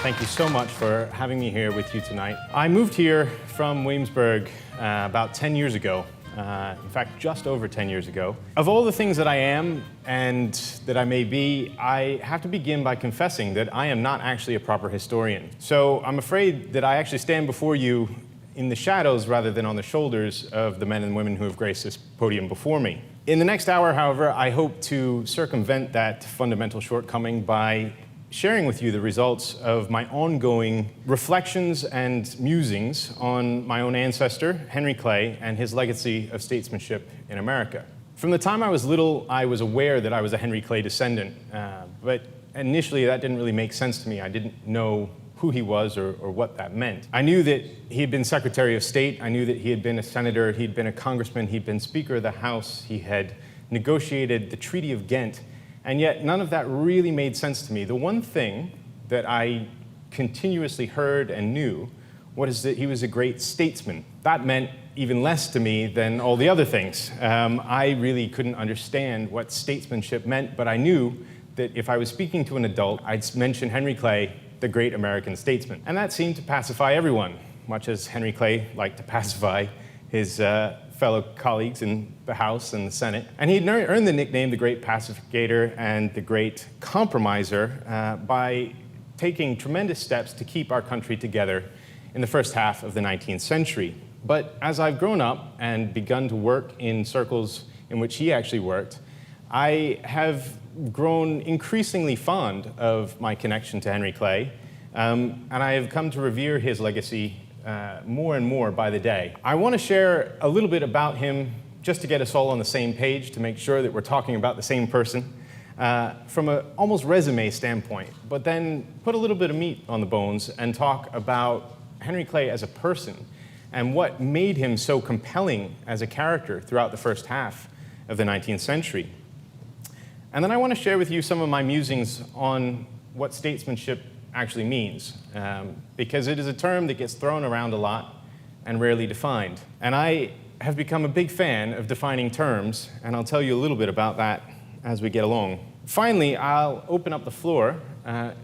Thank you so much for having me here with you tonight. I moved here from Williamsburg about 10 years ago. In fact, just over 10 years ago. Of all the things that I am and that I may be, I have to begin by confessing that I am not actually a proper historian. So I'm afraid that I actually stand before you in the shadows rather than on the shoulders of the men and women who have graced this podium before me. In the next hour, however, I hope to circumvent that fundamental shortcoming by sharing with you the results of my ongoing reflections and musings on my own ancestor, Henry Clay, and his legacy of statesmanship in America. From the time I was little, I was aware that I was a Henry Clay descendant, but initially that didn't really make sense to me. I didn't know who he was or what that meant. I knew that he had been Secretary of State. I knew that he had been a senator. He'd been a congressman. He'd been Speaker of the House. He had negotiated the Treaty of Ghent. And yet, none of that really made sense to me. The one thing that I continuously heard and knew was that he was a great statesman. That meant even less to me than all the other things. I really couldn't understand what statesmanship meant, but I knew that if I was speaking to an adult, I'd mention Henry Clay, the great American statesman. And that seemed to pacify everyone, much as Henry Clay liked to pacify his fellow colleagues in the House and the Senate. And he'd earned the nickname the Great Pacificator and the Great Compromiser by taking tremendous steps to keep our country together in the first half of the 19th century. But as I've grown up and begun to work in circles in which he actually worked, I have grown increasingly fond of my connection to Henry Clay, and I have come to revere his legacy more and more by the day. I want to share a little bit about him just to get us all on the same page, to make sure that we're talking about the same person from an almost resume standpoint, but then put a little bit of meat on the bones and talk about Henry Clay as a person and what made him so compelling as a character throughout the first half of the 19th century. And then I want to share with you some of my musings on what statesmanship actually means, because it is a term that gets thrown around a lot and rarely defined. And I have become a big fan of defining terms, and I'll tell you a little bit about that as we get along. Finally, I'll open up the floor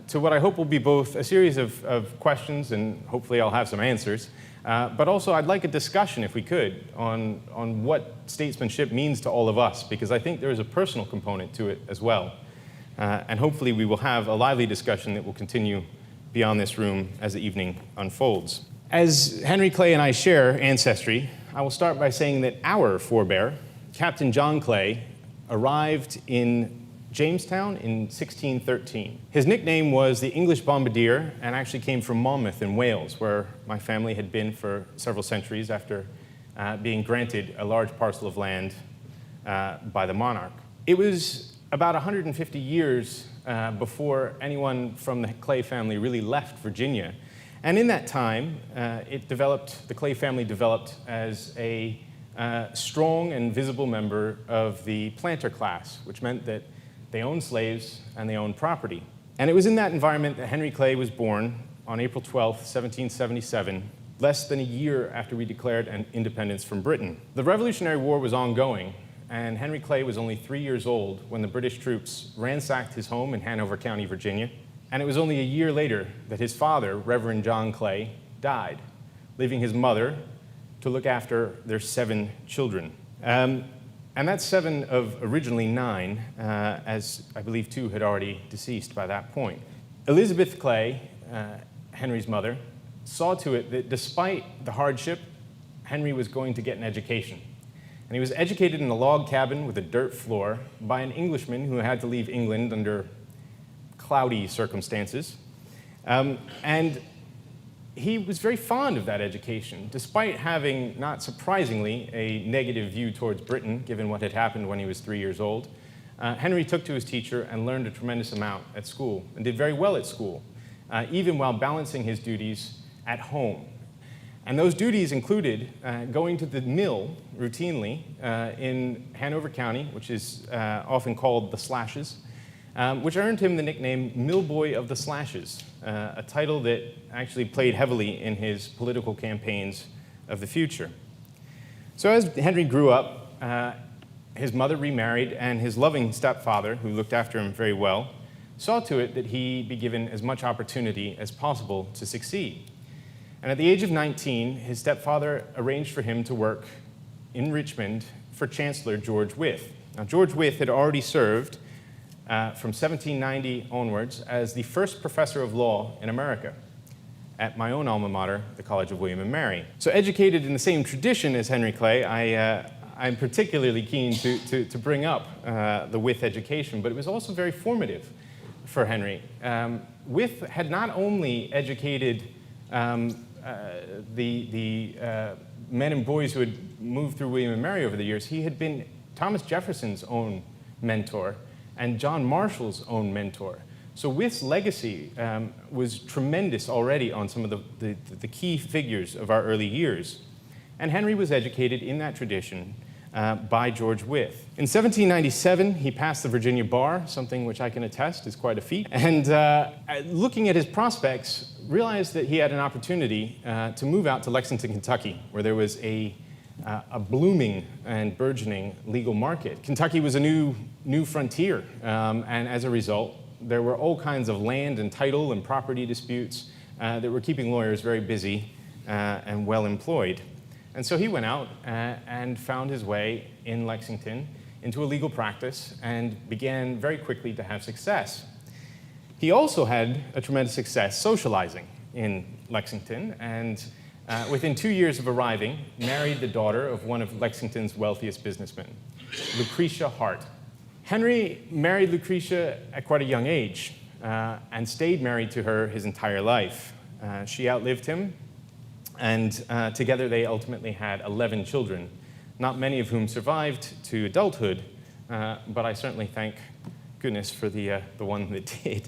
to what I hope will be both a series of questions, and hopefully I'll have some answers, but also I'd like a discussion, if we could, on what statesmanship means to all of us, because I think there is a personal component to it as well. And hopefully we will have a lively discussion that will continue beyond this room as the evening unfolds. As Henry Clay and I share ancestry, I will start by saying that our forebear, Captain John Clay, arrived in Jamestown in 1613. His nickname was the English Bombardier, and actually came from Monmouth in Wales, where my family had been for several centuries after being granted a large parcel of land by the monarch. It was about 150 years before anyone from the Clay family really left Virginia. And in that time, the Clay family developed as a strong and visible member of the planter class, which meant that they owned slaves and they owned property. And it was in that environment that Henry Clay was born on April 12th, 1777, less than a year after we declared an independence from Britain. The Revolutionary War was ongoing, and Henry Clay was only 3 years old when the British troops ransacked his home in Hanover County, Virginia. And it was only a year later that his father, Reverend John Clay, died, leaving his mother to look after their 7 children. And that's 7 of originally 9, as I believe 2 had already deceased by that point. Elizabeth Clay, Henry's mother, saw to it that despite the hardship, Henry was going to get an education. And he was educated in a log cabin with a dirt floor by an Englishman who had to leave England under cloudy circumstances. And he was very fond of that education, despite having, not surprisingly, a negative view towards Britain, given what had happened when he was 3 years old. Henry took to his teacher and learned a tremendous amount at school, and did very well at school, even while balancing his duties at home. And those duties included going to the mill routinely in Hanover County, which is often called the Slashes, which earned him the nickname Mill Boy of the Slashes, a title that actually played heavily in his political campaigns of the future. So as Henry grew up, his mother remarried, and his loving stepfather, who looked after him very well, saw to it that he be given as much opportunity as possible to succeed. And at the age of 19, his stepfather arranged for him to work in Richmond for Chancellor George Wythe. Now, George Wythe had already served from 1790 onwards as the first professor of law in America at my own alma mater, the College of William and Mary. So educated in the same tradition as Henry Clay, I'm particularly keen to bring up the Wythe education, but it was also very formative for Henry. Wythe had not only educated the men and boys who had moved through William and Mary over the years, he had been Thomas Jefferson's own mentor and John Marshall's own mentor. So Wythe's legacy was tremendous already on some of the key figures of our early years. And Henry was educated in that tradition by George Wythe. In 1797, he passed the Virginia bar, something which I can attest is quite a feat. And looking at his prospects, realized that he had an opportunity to move out to Lexington, Kentucky, where there was a blooming and burgeoning legal market. Kentucky was a new frontier, and as a result, there were all kinds of land and title and property disputes that were keeping lawyers very busy and well employed. And so he went out and found his way in Lexington into a legal practice and began very quickly to have success. He also had a tremendous success socializing in Lexington, and within 2 years of arriving, married the daughter of one of Lexington's wealthiest businessmen, Lucretia Hart. Henry married Lucretia at quite a young age and stayed married to her his entire life. She outlived him, and together they ultimately had 11 children, not many of whom survived to adulthood, but I certainly thank goodness for the one that did.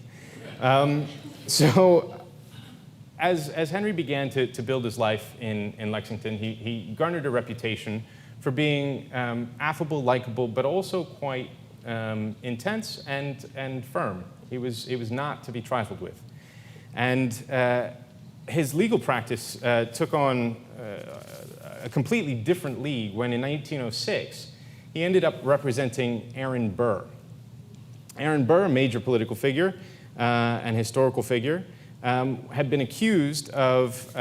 So as Henry began to build his life in Lexington, he garnered a reputation for being affable, likable, but also quite intense and firm. He was not to be trifled with. And his legal practice took on a completely different league when in 1906 he ended up representing Aaron Burr. Aaron Burr, a major political figure and historical figure, had been accused of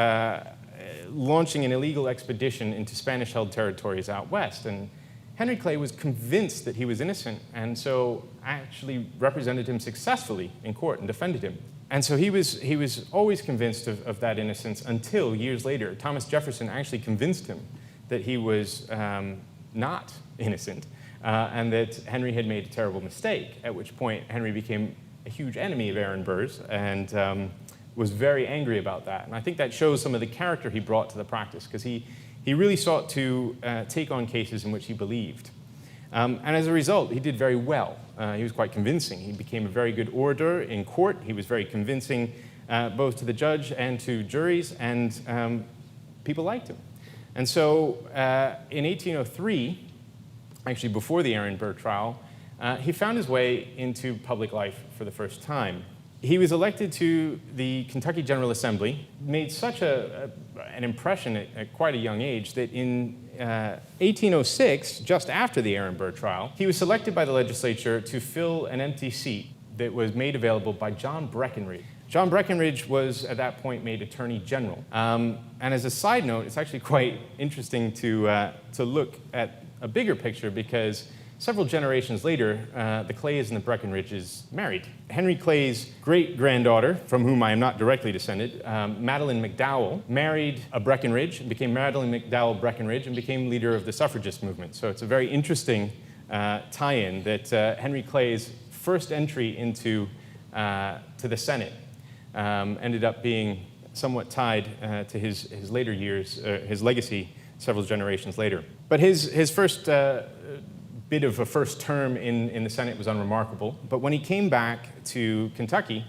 launching an illegal expedition into Spanish-held territories out west. And Henry Clay was convinced that he was innocent, and so actually represented him successfully in court and defended him. And so he was always convinced of that innocence until years later, Thomas Jefferson actually convinced him that he was not innocent and that Henry had made a terrible mistake, at which point Henry became a huge enemy of Aaron Burr's and was very angry about that. And I think that shows some of the character he brought to the practice, because he really sought to take on cases in which he believed. And as a result, he did very well. He was quite convincing. He became a very good orator in court. He was very convincing both to the judge and to juries, and people liked him. And so in 1803, actually before the Aaron Burr trial, he found his way into public life for the first time. He was elected to the Kentucky General Assembly, made such an impression at quite a young age that in 1806, just after the Aaron Burr trial, he was selected by the legislature to fill an empty seat that was made available by John Breckinridge. John Breckinridge was, at that point, made Attorney General. And as a side note, it's actually quite interesting to look at a bigger picture, because several generations later, the Clays and the Breckinridges married. Henry Clay's great-granddaughter, from whom I am not directly descended, Madeline McDowell, married a Breckinridge and became Madeline McDowell Breckinridge and became leader of the suffragist movement. So it's a very interesting tie-in that Henry Clay's first entry into to the Senate ended up being somewhat tied to his later years, his legacy several generations later. But his first bit of a first term in the Senate was unremarkable. But when he came back to Kentucky,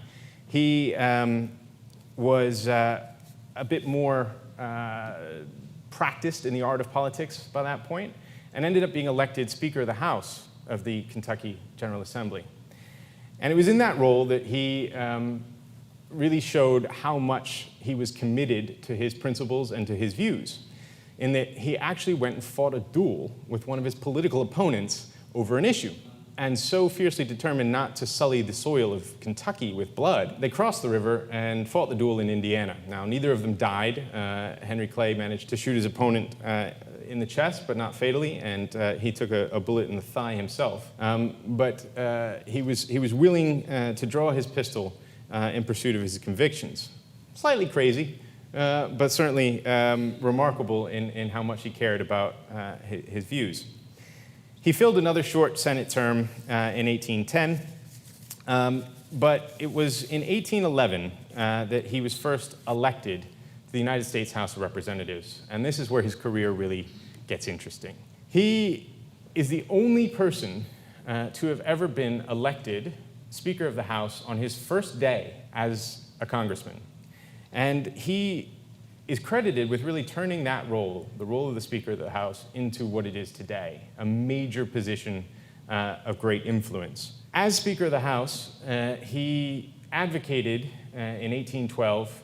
he was a bit more practiced in the art of politics by that point, and ended up being elected Speaker of the House of the Kentucky General Assembly. And it was in that role that he really showed how much he was committed to his principles and to his views, in that he actually went and fought a duel with one of his political opponents over an issue. and so fiercely determined not to sully the soil of Kentucky with blood, they crossed the river and fought the duel in Indiana. Now, neither of them died. Henry Clay managed to shoot his opponent in the chest, but not fatally, and he took a bullet in the thigh himself. But he was willing to draw his pistol in pursuit of his convictions. Slightly crazy, but certainly remarkable in how much he cared about his views. He filled another short Senate term in 1810, but it was in 1811 that he was first elected to the United States House of Representatives, and this is where his career really gets interesting. He is the only person to have ever been elected Speaker of the House on his first day as a congressman, and he is credited with really turning that role, the role of the Speaker of the House, into what it is today, a major position of great influence. As Speaker of the House, he advocated in 1812,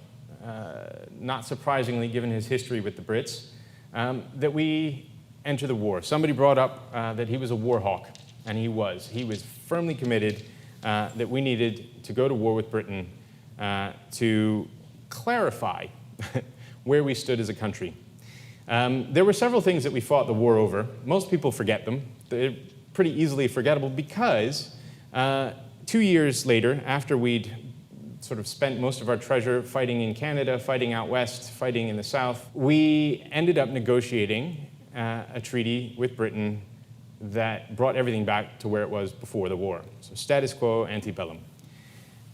not surprisingly given his history with the Brits, that we enter the war. Somebody brought up that he was a war hawk, and he was. He was firmly committed that we needed to go to war with Britain to clarify where we stood as a country. There were several things that we fought the war over. Most people forget them. They're pretty easily forgettable because 2 years later, after we'd sort of spent most of our treasure fighting in Canada, fighting out west, fighting in the south, we ended up negotiating a treaty with Britain that brought everything back to where it was before the war. So status quo ante bellum.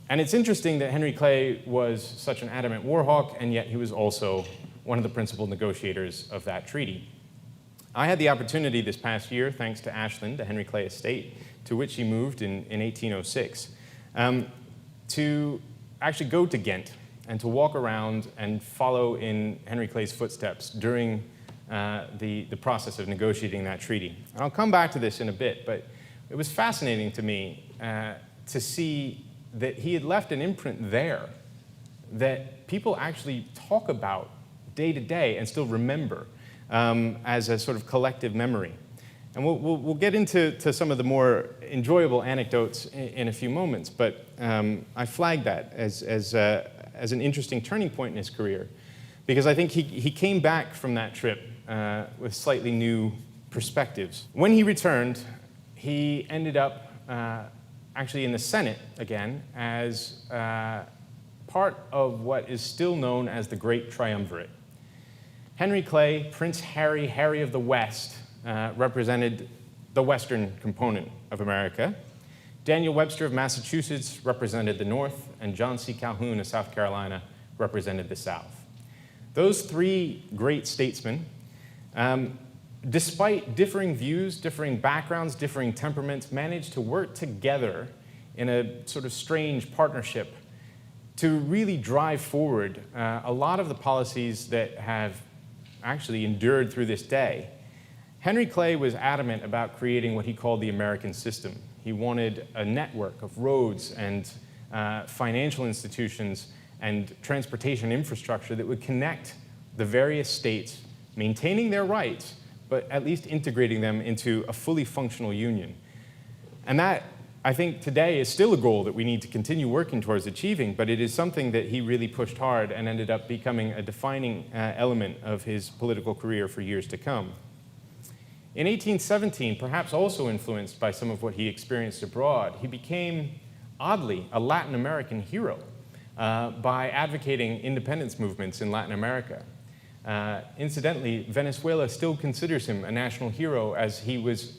And it's interesting that Henry Clay was such an adamant war hawk, and yet he was also one of the principal negotiators of that treaty. I had the opportunity this past year, thanks to Ashland, the Henry Clay estate, to which he moved in 1806, to actually go to Ghent and to walk around and follow in Henry Clay's footsteps during the process of negotiating that treaty. And I'll come back to this in a bit, but it was fascinating to me to see that he had left an imprint there that people actually talk about day to day and still remember as a sort of collective memory. And we'll get into some of the more enjoyable anecdotes in a few moments, but I flagged that as an interesting turning point in his career, because I think he came back from that trip with slightly new perspectives. When he returned, he ended up actually in the Senate again as part of what is still known as the Great Triumvirate. Henry Clay, Prince Harry, Harry of the West, represented the western component of America. Daniel Webster of Massachusetts represented the North, and John C. Calhoun of South Carolina represented the South. Those three great statesmen, despite differing views, differing backgrounds, differing temperaments, managed to work together in a sort of strange partnership to really drive forward a lot of the policies that have actually endured through this day. Henry Clay was adamant about creating what he called the American system. He wanted a network of roads and financial institutions and transportation infrastructure that would connect the various states, maintaining their rights, but at least integrating them into a fully functional union. And that, I think, today is still a goal that we need to continue working towards achieving, but it is something that he really pushed hard and ended up becoming a defining element of his political career for years to come. In 1817, perhaps also influenced by some of what he experienced abroad, he became, oddly, a Latin American hero by advocating independence movements in Latin America. Incidentally, Venezuela still considers him a national hero, as he was,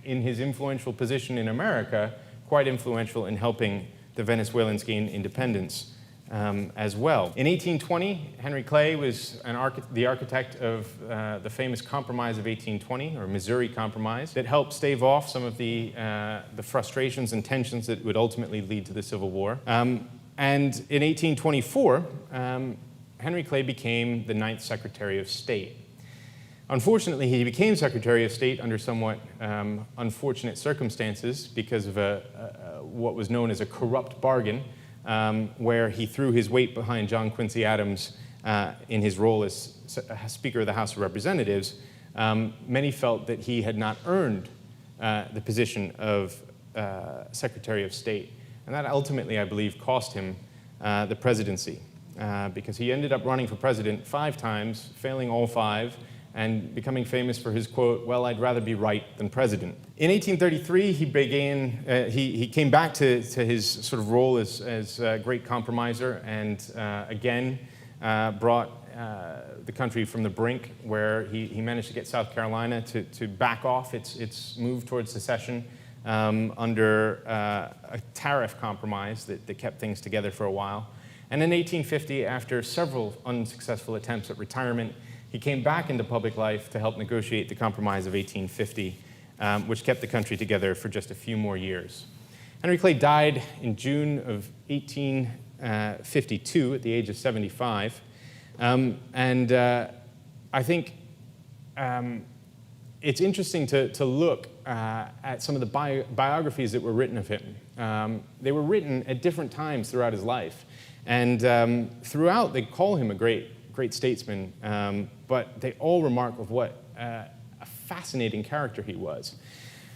in his influential position in America, quite influential in helping the Venezuelans gain independence as well. In 1820, Henry Clay was the architect of the famous Compromise of 1820, or Missouri Compromise, that helped stave off some of the frustrations and tensions that would ultimately lead to the Civil War. And in 1824, Henry Clay became the 9th Secretary of State. Unfortunately, he became Secretary of State under somewhat unfortunate circumstances because of what was known as a corrupt bargain, where he threw his weight behind John Quincy Adams in his role as Speaker of the House of Representatives. Many felt that he had not earned the position of Secretary of State. And that ultimately, I believe, cost him the presidency, because he ended up running for president 5 times, failing all 5, and becoming famous for his quote, "Well, I'd rather be right than president." In 1833, he came back to his sort of role as a great compromiser, and again brought the country from the brink, where he managed to get South Carolina to back off its move towards secession under a tariff compromise that kept things together for a while. And in 1850, after several unsuccessful attempts at retirement, he came back into public life to help negotiate the Compromise of 1850, which kept the country together for just a few more years. Henry Clay died in June of 1852 at the age of 75. I think it's interesting to look at some of the biographies that were written of him. They were written at different times throughout his life. And throughout, they call him a great statesman, but they all remark of what a fascinating character he was.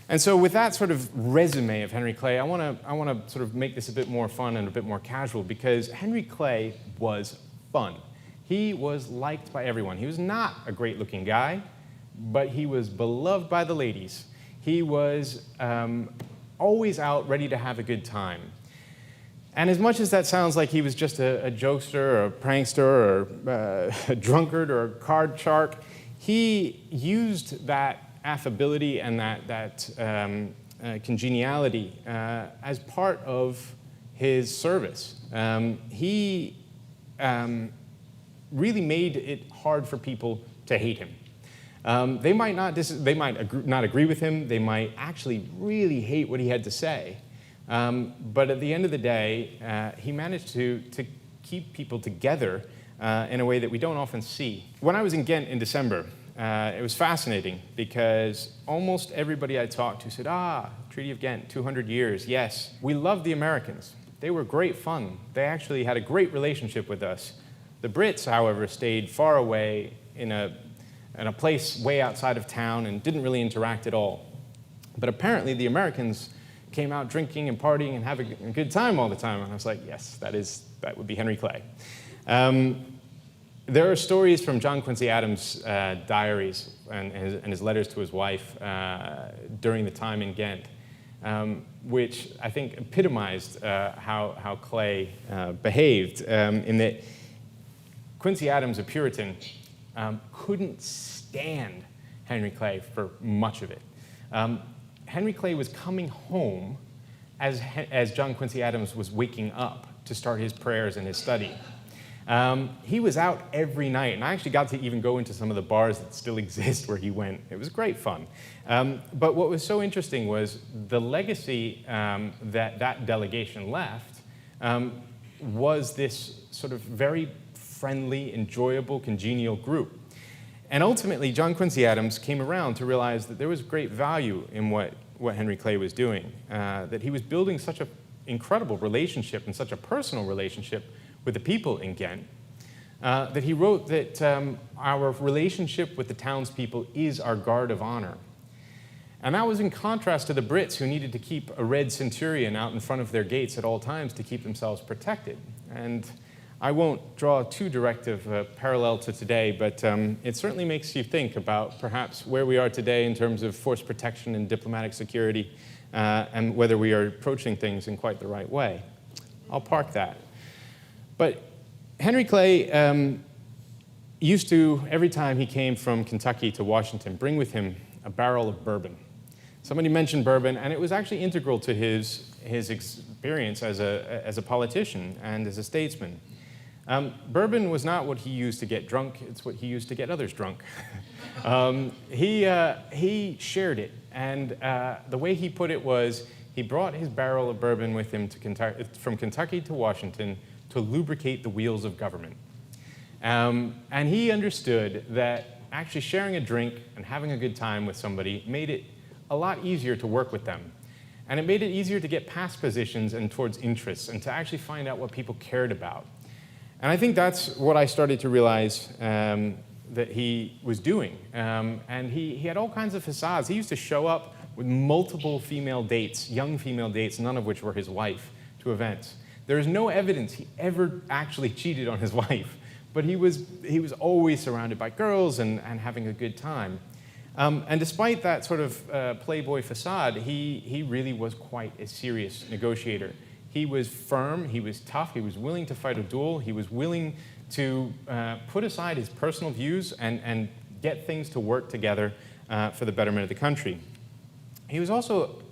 And so with that sort of resume of Henry Clay, I want to sort of make this a bit more fun and a bit more casual, because Henry Clay was fun. He was liked by everyone. He was not a great-looking guy, but he was beloved by the ladies. He was always out ready to have a good time. And as much as that sounds like he was just a jokester or a prankster or a drunkard or a card shark, he used that affability and that congeniality as part of his service. He really made it hard for people to hate him. They might not agree with him. They might actually really hate what he had to say. But at the end of the day, he managed to keep people together in a way that we don't often see. When I was in Ghent in December, it was fascinating, because almost everybody I talked to said, Treaty of Ghent, 200 years, yes. We loved the Americans. They were great fun. They actually had a great relationship with us. The Brits, however, stayed far away in a place way outside of town and didn't really interact at all. But apparently the Americans came out drinking and partying and having a good time all the time. And I was like, yes, that would be Henry Clay. There are stories from John Quincy Adams' diaries and his letters to his wife during the time in Ghent, which I think epitomized how Clay behaved, in that Quincy Adams, a Puritan, couldn't stand Henry Clay for much of it. Henry Clay was coming home as John Quincy Adams was waking up to start his prayers and his study. He was out every night, and I actually got to even go into some of the bars that still exist where he went. It was great fun. But what was so interesting was the legacy that delegation left was this sort of very friendly, enjoyable, congenial group. And ultimately, John Quincy Adams came around to realize that there was great value in what Henry Clay was doing, that he was building such an incredible relationship and such a personal relationship with the people in Ghent, that he wrote that our relationship with the townspeople is our guard of honor. And that was in contrast to the Brits, who needed to keep a red centurion out in front of their gates at all times to keep themselves protected. And I won't draw too direct of a parallel to today, but it certainly makes you think about perhaps where we are today in terms of force protection and diplomatic security, and whether we are approaching things in quite the right way. I'll park that. But Henry Clay used to, every time he came from Kentucky to Washington, bring with him a barrel of bourbon. Somebody mentioned bourbon, and it was actually integral to his experience as a politician and as a statesman. Bourbon was not what he used to get drunk, it's what he used to get others drunk. He shared it, and the way he put it was, he brought his barrel of bourbon with him from Kentucky to Washington to lubricate the wheels of government. And he understood that actually sharing a drink and having a good time with somebody made it a lot easier to work with them. And it made it easier to get past positions and towards interests, and to actually find out what people cared about. And I think that's what I started to realize that he was doing. And he had all kinds of facades. He used to show up with multiple female dates, young female dates, none of which were his wife, to events. There is no evidence he ever actually cheated on his wife, but he was always surrounded by girls and having a good time. And despite that sort of playboy facade, he really was quite a serious negotiator. He was firm, he was tough, he was willing to fight a duel, he was willing to put aside his personal views and get things to work together for the betterment of the country. He was also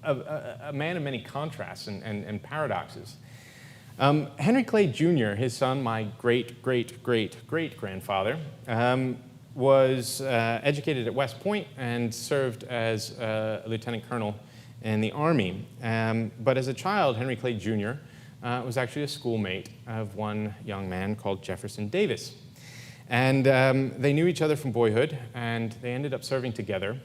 a man of many contrasts and paradoxes. Henry Clay Jr., his son, my great-great-great-great-grandfather, was educated at West Point and served as a lieutenant colonel in the Army. But as a child, Henry Clay Jr. Was actually a schoolmate of one young man called Jefferson Davis. And they knew each other from boyhood, and they ended up serving together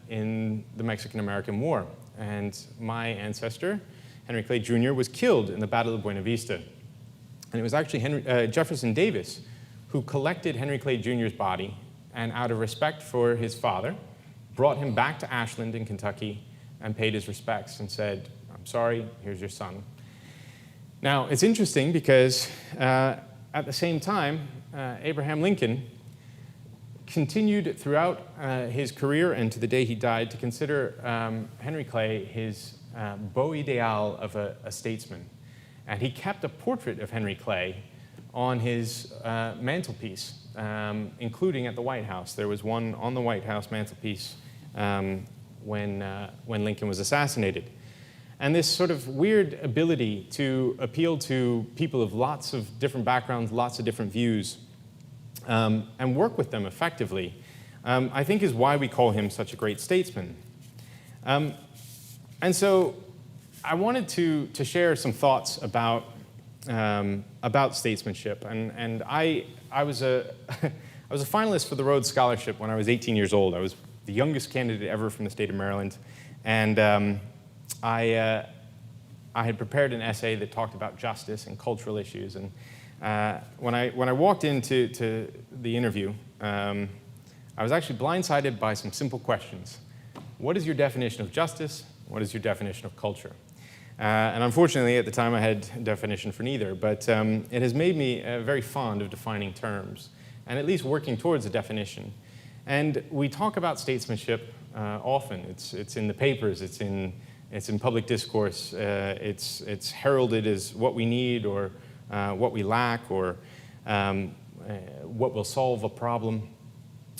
in the Mexican-American War. And my ancestor, Henry Clay Jr., was killed in the Battle of Buena Vista. And it was actually Jefferson Davis who collected Henry Clay Jr.'s body, and out of respect for his father, brought him back to Ashland in Kentucky and paid his respects and said, "I'm sorry, here's your son." Now, it's interesting because at the same time, Abraham Lincoln continued throughout his career and to the day he died to consider Henry Clay his beau ideal of a statesman. And he kept a portrait of Henry Clay on his mantelpiece, including at the White House. There was one on the White House mantelpiece when Lincoln was assassinated. And this sort of weird ability to appeal to people of lots of different backgrounds, lots of different views, and work with them effectively, I think is why we call him such a great statesman. And so I wanted to share some thoughts about statesmanship. And I was a finalist for the Rhodes Scholarship when I was 18 years old. I was the youngest candidate ever from the state of Maryland. And I had prepared an essay that talked about justice and cultural issues. And when I walked into the interview, I was actually blindsided by some simple questions. What is your definition of justice? What is your definition of culture? And unfortunately, at the time, I had a definition for neither. But it has made me very fond of defining terms, and at least working towards a definition. And we talk about statesmanship often. It's in the papers. It's in public discourse. It's heralded as what we need or what we lack or what will solve a problem.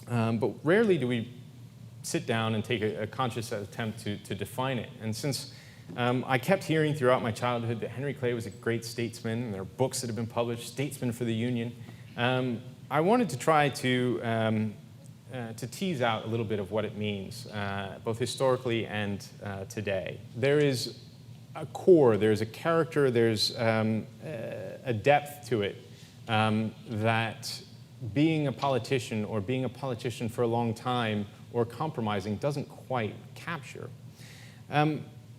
But rarely do we sit down and take a conscious attempt to define it. And since I kept hearing throughout my childhood that Henry Clay was a great statesman, and there are books that have been published, Statesman for the Union, I wanted to try to tease out a little bit of what it means, both historically and today. There is a core, there's a character, there's a depth to it that being a politician or being a politician for a long time or compromising doesn't quite capture.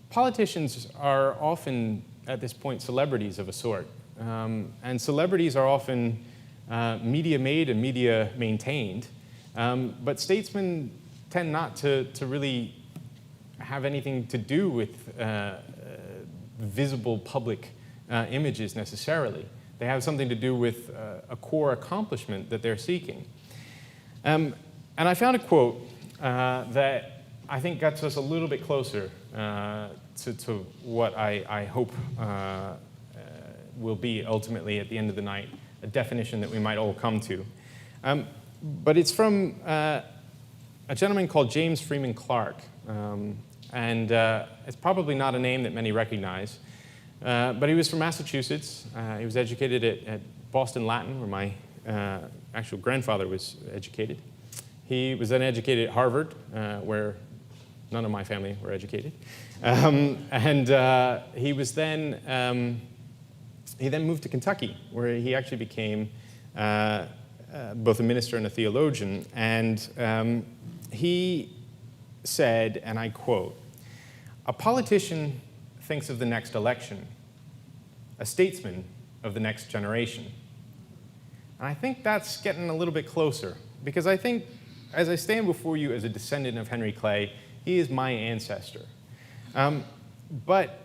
Politicians are often, at this point, celebrities of a sort. And celebrities are often media-made and media-maintained. But statesmen tend not to really have anything to do with visible public images necessarily. They have something to do with a core accomplishment that they're seeking. And I found a quote that I think gets us a little bit closer to what I hope will be ultimately, at the end of the night, a definition that we might all come to. But it's from a gentleman called James Freeman Clarke. And it's probably not a name that many recognize. But he was from Massachusetts. He was educated at Boston Latin, where my actual grandfather was educated. He was then educated at Harvard, where none of my family were educated. And he was then, he then moved to Kentucky, where he actually became both a minister and a theologian. And he said, and I quote, "A politician thinks of the next election, a statesman of the next generation." And I think that's getting a little bit closer, because I think as I stand before you as a descendant of Henry Clay, he is my ancestor. But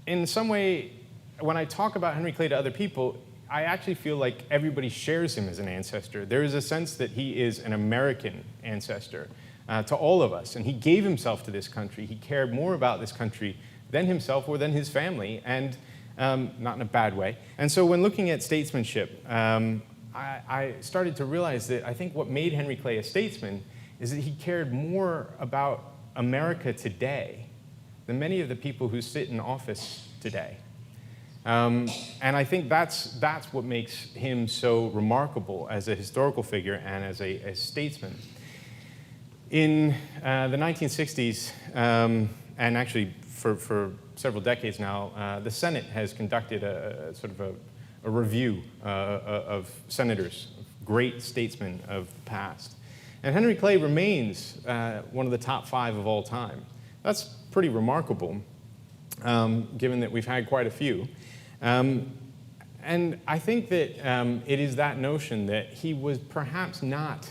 in some way, when I talk about Henry Clay to other people, I actually feel like everybody shares him as an ancestor. There is a sense that he is an American ancestor to all of us, and he gave himself to this country. He cared more about this country than himself or than his family, and not in a bad way. And so when looking at statesmanship, I started to realize that I think what made Henry Clay a statesman is that he cared more about America today than many of the people who sit in office today. And I think that's what makes him so remarkable as a historical figure and as a statesman. In the 1960s, and actually for several decades now, the Senate has conducted a sort of a review of senators, great statesmen of the past. And Henry Clay remains one of the top 5 of all time. That's pretty remarkable, given that we've had quite a few. And I think that it is that notion that he was perhaps not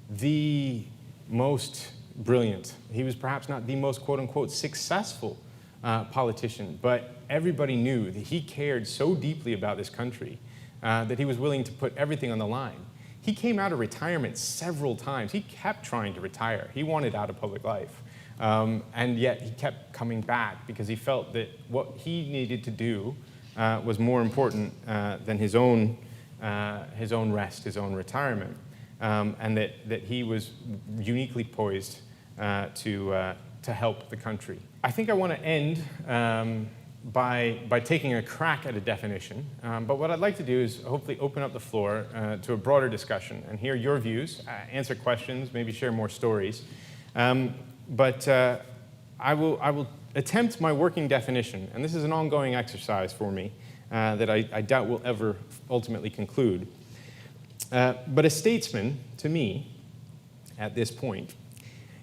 the most brilliant. He was perhaps not the most quote-unquote successful politician, but everybody knew that he cared so deeply about this country that he was willing to put everything on the line. He came out of retirement several times. He kept trying to retire. He wanted out of public life. And yet he kept coming back because he felt that what he needed to do was more important than his own rest, his own retirement, and that he was uniquely poised to help the country. I think I want to end by taking a crack at a definition, but what I'd like to do is hopefully open up the floor to a broader discussion and hear your views, answer questions, maybe share more stories. But I will attempt my working definition, and this is an ongoing exercise for me that I doubt will ever ultimately conclude. But a statesman, to me, at this point,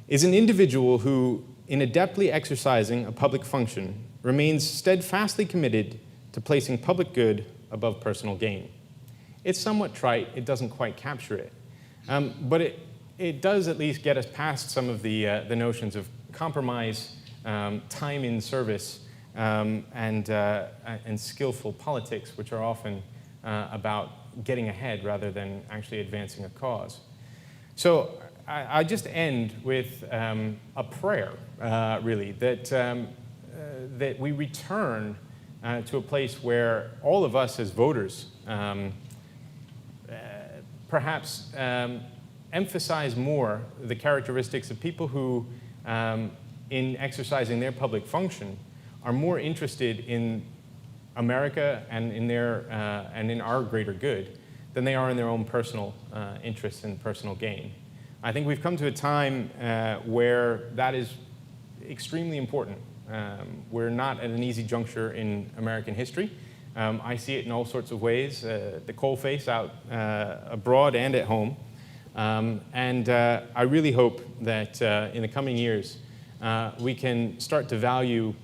is an individual who, in adeptly exercising a public function, remains steadfastly committed to placing public good above personal gain. It's somewhat trite, it doesn't quite capture it, but it does at least get us past some of the notions of compromise, time in service, and skillful politics, which are often about getting ahead rather than actually advancing a cause. So I just end with a prayer, really, that we return to a place where all of us as voters perhaps emphasize more the characteristics of people who, in exercising their public function, are more interested in America and in our greater good than they are in their own personal interests and personal gain. I think we've come to a time where that is extremely important. We're not at an easy juncture in American history. I see it in all sorts of ways, the coalface out abroad and at home. And I really hope that in the coming years we can start to value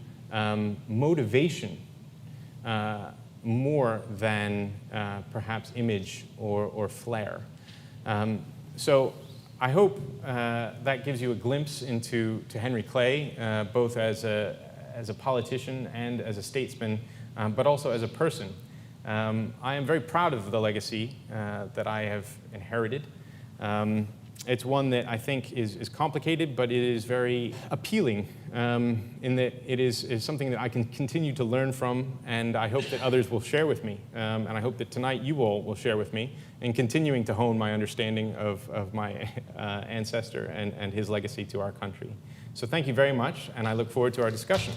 motivation more than perhaps image or flair. So I hope that gives you a glimpse into Henry Clay, both as a politician and as a statesman, but also as a person. I am very proud of the legacy that I have inherited. It's one that I think is complicated, but it is very appealing in that it is something that I can continue to learn from, and I hope that others will share with me. And I hope that tonight you all will share with me in continuing to hone my understanding of my ancestor and his legacy to our country. So thank you very much, and I look forward to our discussion.